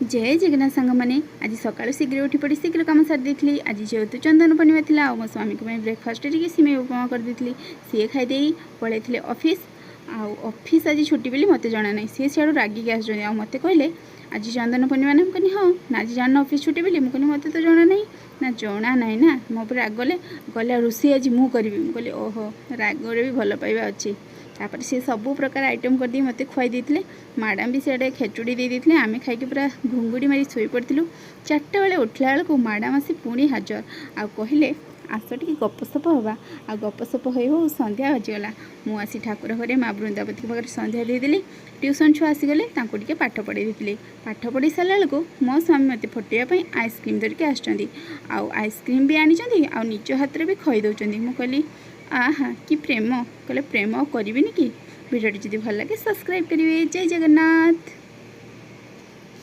जय जगन्नाथ सांग मैंने आज सकाल शीघ्र उठी पड़ी शीघ्र कम सारी देती। आज जेहेतु चंदन पूर्णिमा थी मो स्वामी को ब्रेकफास्ट टी सिमई उपमा कर दी। सी खाईदे पलैते ऑफिस ऑफिस आज छुट्टी बोली मत जना ना सी सियाड़ रागिक आस मत कहले आज चंदन पूर्णिमा ना कहनी हाँ ना आज जान ऑफिस छुट्टी बोली मुझे मत तो जना ना जना ना ना मो रागले गले रोषे आज मुझे कहली ओहो रागरे भी भल पाइबा अच्छी। तापर सी सबू प्रकार आइटम कर दी मत खुआई देते। मैडम भी सियाड़े खेचुड़ी दे देते आम खाई पूरा घुंगुड़ी मारी शोई पड़ू। 4टा बेले उठला बेलू मैडम आसी पुणी हाजर आ कहले आस टी गपसप हवा आ गपसप हो संध्या बजीगला। मुझे ठाकुर घरे माँ बृंदावती पाखे संध्या देदेली। ट्यूशन छुआ आसीगले टे पाठ पढ़े देते। पाठ पढ़ी सारा बेलू मो स्वामी मत फटोयापाई आइसक्रीम धरिकी आइसक्रीम भी आनी आ निज हाथ में भी खई दौरान। मुझे कहली आहा कि प्रेम कहले प्रेम करी कि वीडियो जदि भल लगे सब्सक्राइब करेंगे। जय जगन्नाथ।